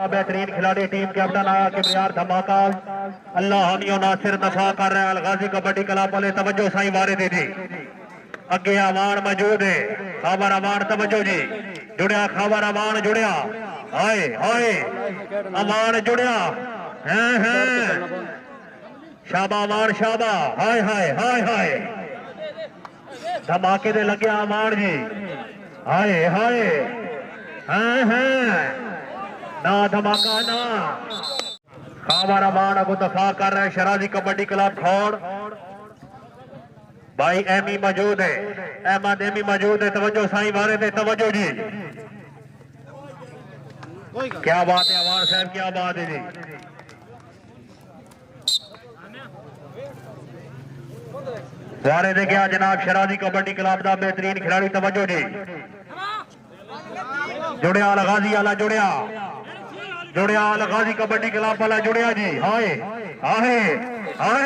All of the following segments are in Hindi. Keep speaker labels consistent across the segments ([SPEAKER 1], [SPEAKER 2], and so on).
[SPEAKER 1] बेहतरीन खिलाड़ी टीम कैप्टन आया किबरियार धमाका अल्लाह हामी और नासिर नफा कर रहे हैं। अलगाजी कबड्डी क्लब वाले तवज्जो साई वारे दे जी अगे अमान मौजूद है। खाबर अमान तवज्जो जी जुड़िया खाबर अमान जुड़िया हाय हाय अमान जुड़िया हैं शाबा अमान शाबा हाय हाय हाय हाय धमाके दे लगे अमान जी हाय हाय हैं ना धमाका ना खावर अमान अबू दफा कर रहे हैं। शराजी कबड्डी क्लब खौड़ भाई एमी मौजूद है अहमद एमी मौजूद है तवज्जो साईं वारे दे तवज्जो जी क्या बात है अवार साहब क्या बात है जी वारे दे गया जनाब शराजी कबड्डी क्लब का बेहतरीन खिलाड़ी तवज्जो जी जुड़िया लगाजी वाला जुड़िया जुड़िया लगाजी कबड्डी क्लब वाला जुड़िया जी हाय हाय हाय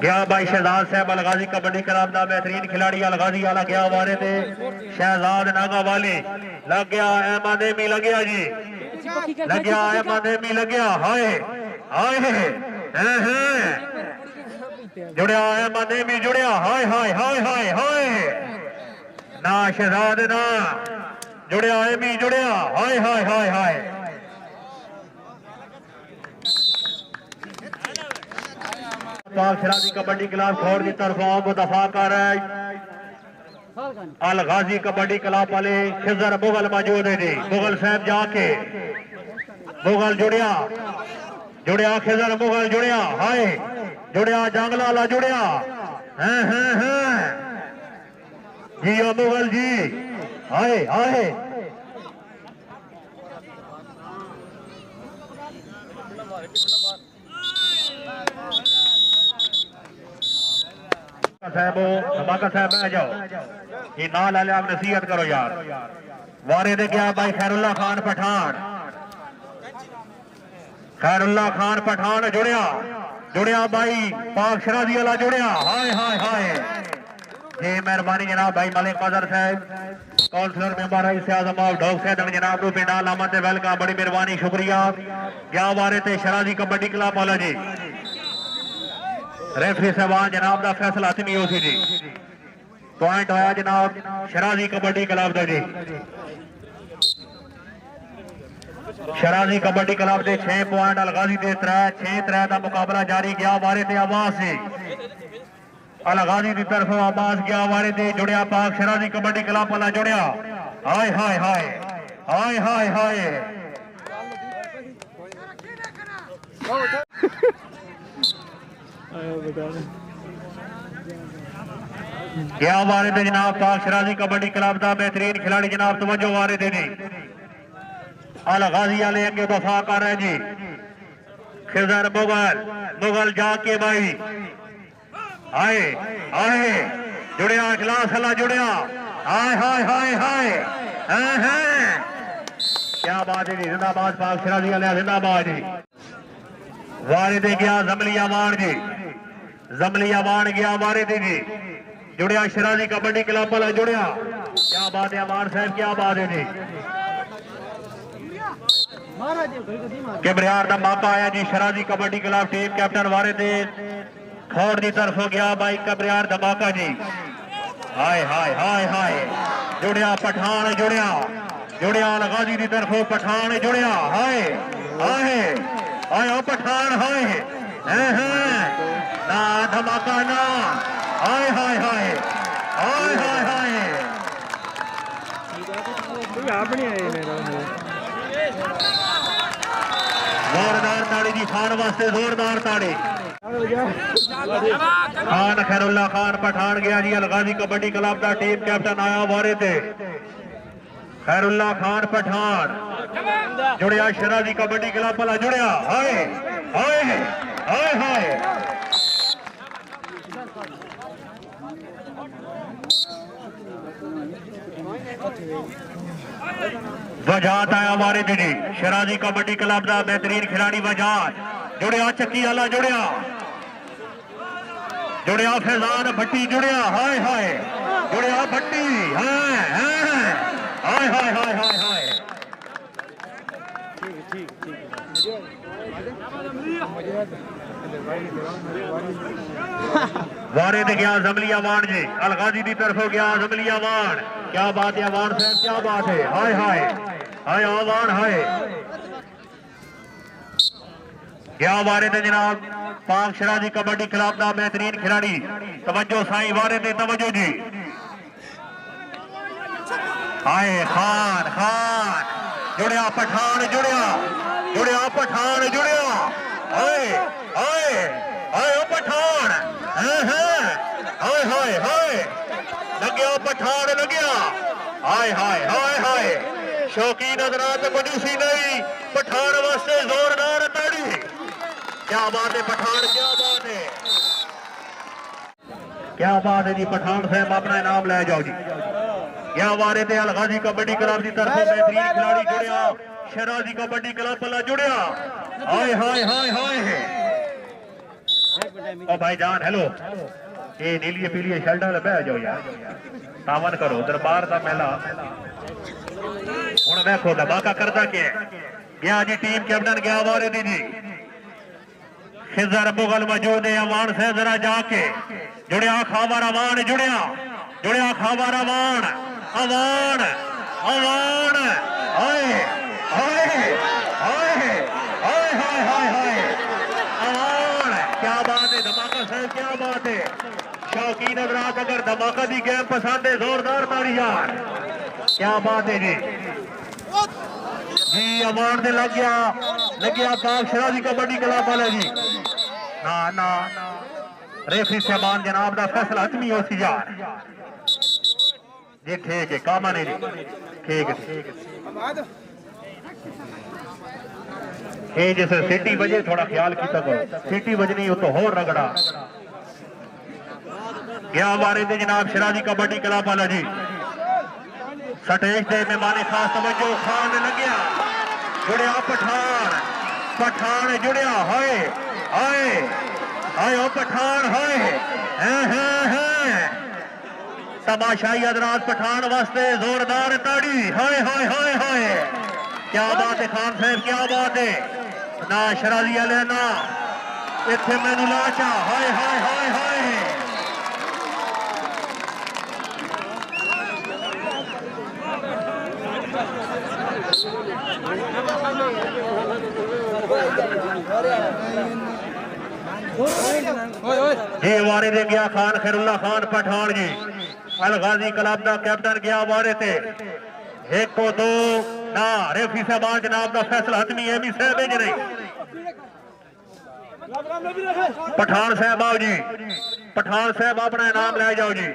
[SPEAKER 1] गया भाई शहजाद साहब अलगाजी कबड्डी क्लब का बेहतरीन खिलाड़ी अलगाजी वाला गया वारे थे शहजाद नागा वाली लग गया अहमद एमी लग गया जी लग गया अहमद एमी लग गया हाय हाय जुड़िया अहमद एमी जुड़िया हाय हाय हाय हाय हाय ना शहजाद ना जुड़िया एमी जुड़िया हाय हाय हाय हाय पाक शराजी कबड्डी क्लब खौड़ की तरफ मुदफा कर रहा है। अलगाजी कबड्डी क्लब वाले खिजर मुगल मौजूद है जी मुगल साहब जाके मुगल जुड़िया जुड़िया खिजर मुगल जुड़िया हाय जुड़िया जंगला ला जुड़िया हैं जी ओ मुगल जी हाय हाय धमाका साहब आ जाओ ये ना ले ले आप नसीहत करो यार वारे दे क्या भाई खैरुल्ला खान पठान जुड़िया जुड़िया भाई पाक शराजी वाला जुड़िया हाय हाय हाय जी मेहरबानी जनाब भाई मलिक मजर साहब काउंसलर मेंबर है इसे आजम ढोक सैदन जनाब रू पिंडा लामत वेलकम बड़ी मेहरबानी शुक्रिया क्या वारे थे शराजी कबड्डी क्लब वाला जी रेफरी साहबान जनाब का फैसला हतमी हो सी जी पॉइंट होया जनाब शराजी कबड्डी क्लब का जी शराजी कबड्डी क्लब के 6 पॉइंट अलगाजी के 3 का मुकाबला जारी गया वारे ते आवाज से अलगाजी की तरफ आवाज गया वारे ते जुड़िया पाक शराजी कबड्डी क्लब वाला जुड़िया हाय हाय हाय हाय हाय हाय क्या वारे थे जनाब पाक शराजी कबड्डी क्लब का बेहतरीन खिलाड़ी जनाब तवज्जो वारे थे जी अलगाजी वाले अगे दफा कर रहे जी खिजर मुगल जाके भाई आए आए जुड़िया खिलास हला जुड़िया हाय हाय हाय हाय क्या बात है जी जिंदाबाद पाक शराजी वाले जिंदाबाद जी वारे दे गया जमलिया वाण गया वारे दे जी जुड़िया शराजी कबड्डी क्लब वाला जुड़िया क्या बात है अमान साहब क्या बात है जी किबरियार का मौका आया जी शराजी कबड्डी क्लब टीम कैप्टन वारे दे खौड़ की तरफ गया भाई किबरियार धमाका जी हाय हाय हाय हाय जुड़िया पठान जुड़िया लगाजी की तरफ पठान जुड़िया हाय हाय हाय पठान हाय ना धमाका ना हाय हाय हाय हाय हाय हाय जोरदार ताड़ी जी खान वास्ते जोरदार ताड़ी खान खैरुल्ला खान पठान गया जी अलगाजी कबड्डी क्लब का टीम कैप्टन आया वारे थे खैरुल्ला खान पठान जुड़िया शराजी कबड्डी क्लब वाला जुड़िया हाय हाय हाय हाय वजात आया हमारे जी शराजी कबड्डी क्लब का बेहतरीन खिलाड़ी वजात जुड़िया चक्की वाला जुड़िया फैजान भट्टी जुड़िया हाय हाय जुड़िया भट्टी हाय हाय हाय हाय हाय हाय वारे ते गया जमलिया वाण जी अलगाजी की तरफों गया जमलिया वाण क्या बात है वाण साहब क्या बात है हाय हाय हाय वाण हाय क्या वारे ते जनाब पाक शराजी कबड्डी क्लब का बेहतरीन खिलाड़ी तवज्जो साईं वारे ते तवज्जो जी हाय खान खान जुड़िया पठान जुड़िया पठान जुड़िया हाय हाय हाय पठान हाय हाय हाय लग्या पठान लग्या हाय हाय हाय हाय शौकीन हज़रात मजूसी नहीं पठान वास्ते जोरदार ताड़ी क्या बात है पठान क्या बात है जी पठान साहब अपना इनाम ले जाओ जी क्या वारे थे अलगाजी कबड्डी क्लब की तरफ बेहतरीन खिलाड़ी जुड़िया शराजी कबड्डी क्लब वाला जुड़िया हाय हाय हाय हाय ओ भाईजान हेलो ये नीली पीली शर्ट वाले बह जाओ यार तावन करो दरबार का मेला हुण देखो धमाका करता क्या गया जी टीम कैप्टन गया वारे दी जी खिजर मुगल मौजूद है अवान से जरा जाके जुड़िया खावर अवान जुड़िया खावर अवान अवान अवान हाय हाय हाय हाय हाय हाय हाय अवान क्या बात है धमाका साहब क्या बात है शौकीन हज़रात अगर धमाका दी गेम पसंद है जोरदार ताड़ी यार क्या बात है जी अवान से लग गया पाक शराजी कबड्डी क्लब वाले जी ना ना रेफरी साहबान जनाब का फैसला हतमी हो सी यार जी ठीक है कामा नहीं ठीक है जैसे सीटी बजे थोड़ा ख्याल किया करो सीटी बजनी हो तो होर रगड़ा गया बारे दे जनाब शराजी कबड्डी क्लब वाला जी सटेज दे मेहमान खास तवज्जो खान लग्या जुड़िया पठान जुड़िया हाय हाय हाय ओ पठान हाय तमाशाई हज़रात पठान वास्ते जोरदार ताड़ी हाय हाय हाय हाय क्या बात है खान साहब क्या बात है ना शराजी वाले ना इत्थे मैनू लाचा हाय हाय हाय हाय जी वारे दे गया खान खैरुल्ला खान पठान जी अलगाजी क्लब का कैप्टन गया वारे थे एक को दो ना रेफरी साहबान जनाब का फैसला हतमी है भी साहब ज नहीं पठान साहब आओ जी पठान साहब अपना इनाम ले जाओ जी